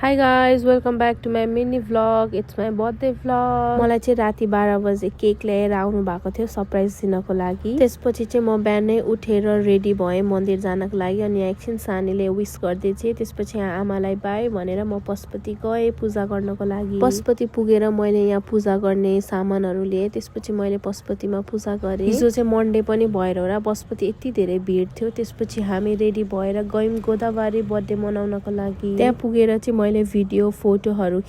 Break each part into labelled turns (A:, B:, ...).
A: Hi guys, welcome back to my mini vlog. It's my birthday vlog. मलाई चाहिँ राति 12 बजे केक ल्याएर आउनु भएको थियो सरप्राइज दिनको लागि। त्यसपछि चाहिँ म बिहानै उठेर रेडी भएँ मन्दिर जानको लागि अनि एकछिन सानीले विश गर्दै थिए। त्यसपछि आमालाई बाइ भनेर म पशुपति गएँ पूजा गर्नको लागि। पशुपति पुगेर मैले यहाँ पूजा गर्ने सामानहरू लिए। त्यसपछि मैले पशुपतिमा पूजा गरेँ। हिजो चाहिँ मन्डे पनि भएर होला पशुपति यति धेरै भिड थियो। त्यसपछि हामी रेडी भएर गयौँ गोदावरी बर्थडे मनाउनको लागि। त्यहाँ पुगेर चाहिँ मैले भिडियो फोटोहरू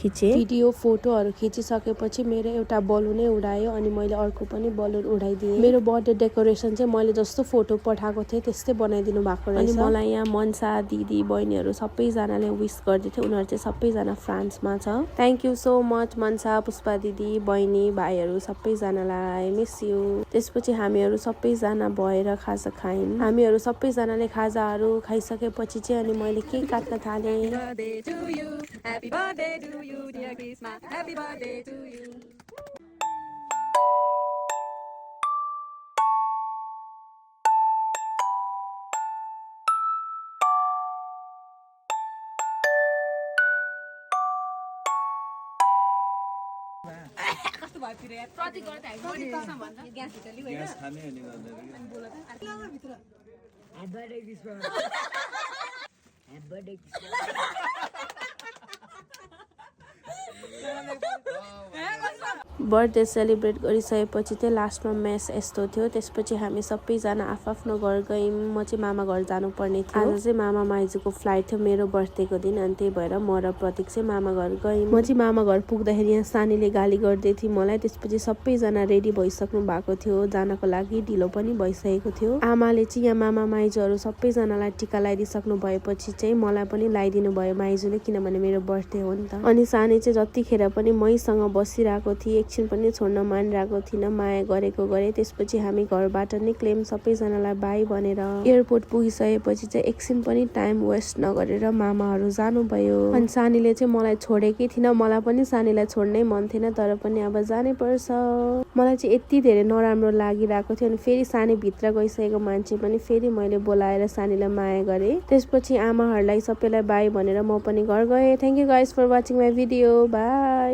A: खिचिसकेपछि मेरो एउटा बलुनै उडायो अनि मैले अर्को पनि बलुन उडाइदिएँ। मेरो बर्थडे डेकोरेसन चाहिँ मैले जस्तो फोटो पठाएको थिएँ त्यस्तै बनाइदिनु भएको रहेछ। अनि मलाई यहाँ मनसा दिदी बहिनीहरू सबैजनाले विश गर्दै थियो। उनीहरू चाहिँ सबैजना फ्रान्समा छ। थ्याङ्क यू सो मच मनसा, पुष्पा दिदी, बहिनी, भाइहरू सबैजनालाई मिस यू। त्यसपछि हामीहरू सबैजना भएर खाजा खायौँ। हामीहरू सबैजनाले खाजाहरू खाइसकेपछि चाहिँ अनि मैले केक काट्न थालेँ।
B: Happy birthday to you, dear Christmas. Happy birthday to you. कस्तो भयो फिर यार प्रति गर्दा हामी भन्छ ग्यास भित्रली होइन ग्यास खाने अनि गर्दै बोला त भित्र happy birthday Christmas happy birthday
A: birthday celebrate गरिसकेपछि चाहिँ लास्टमा मेस यस्तो थियो। त्यसपछि हामी सबैजना आफ्नो घर गयौँ। म चाहिँ मामा घर जानुपर्ने थियो। आज चाहिँ मामा माइजूको फ्लाइट थियो मेरो बर्थडेको दिन अनि त्यही भएर म र प्रतीक चाहिँ मामा घर गयौँ। म चाहिँ मामा घर पुग्दाखेरि यहाँ सानीले गाली गर्दै थियो मलाई। त्यसपछि सबैजना रेडी भइसक्नु भएको थियो जानको लागि। ढिलो पनि भइसकेको थियो। आमाले चाहिँ यहाँ मामा माइजूहरू सबैजनालाई टिका लगाइदिइसक्नु भएपछि चाहिँ मलाई पनि लगाइदिनु भयो माइजूले, किनभने मेरो बर्थडे हो नि त। अनि सानी चाहिँ जतिखेर पनि मैसँग बसिरहेको थिएँ, एकछिन पनि छोड्न मानिरहेको थिइनँ, माया गरेको गरेँ। त्यसपछि हामी घरबाट निक्ल्यौँ सबैजनालाई बाई भनेर। एयरपोर्ट पुगिसकेपछि चाहिँ एकछिन पनि टाइम वेस्ट नगरेर मामाहरू जानुभयो। अनि सानीले चाहिँ मलाई छोडेकै थिएन, मलाई पनि सानीलाई छोड्नै मन थिएन, तर पनि अब जानै पर्छ। मलाई चाहिँ यति धेरै नराम्रो लागिरहेको थियो। अनि फेरि सानी भित्र गइसकेको मान्छे पनि फेरि मैले बोलाएर सानीलाई माया गरेँ। त्यसपछि आमाहरूलाई सबैलाई बाई भनेर म पनि घर गएँ। Thank you guys for watching my video. By.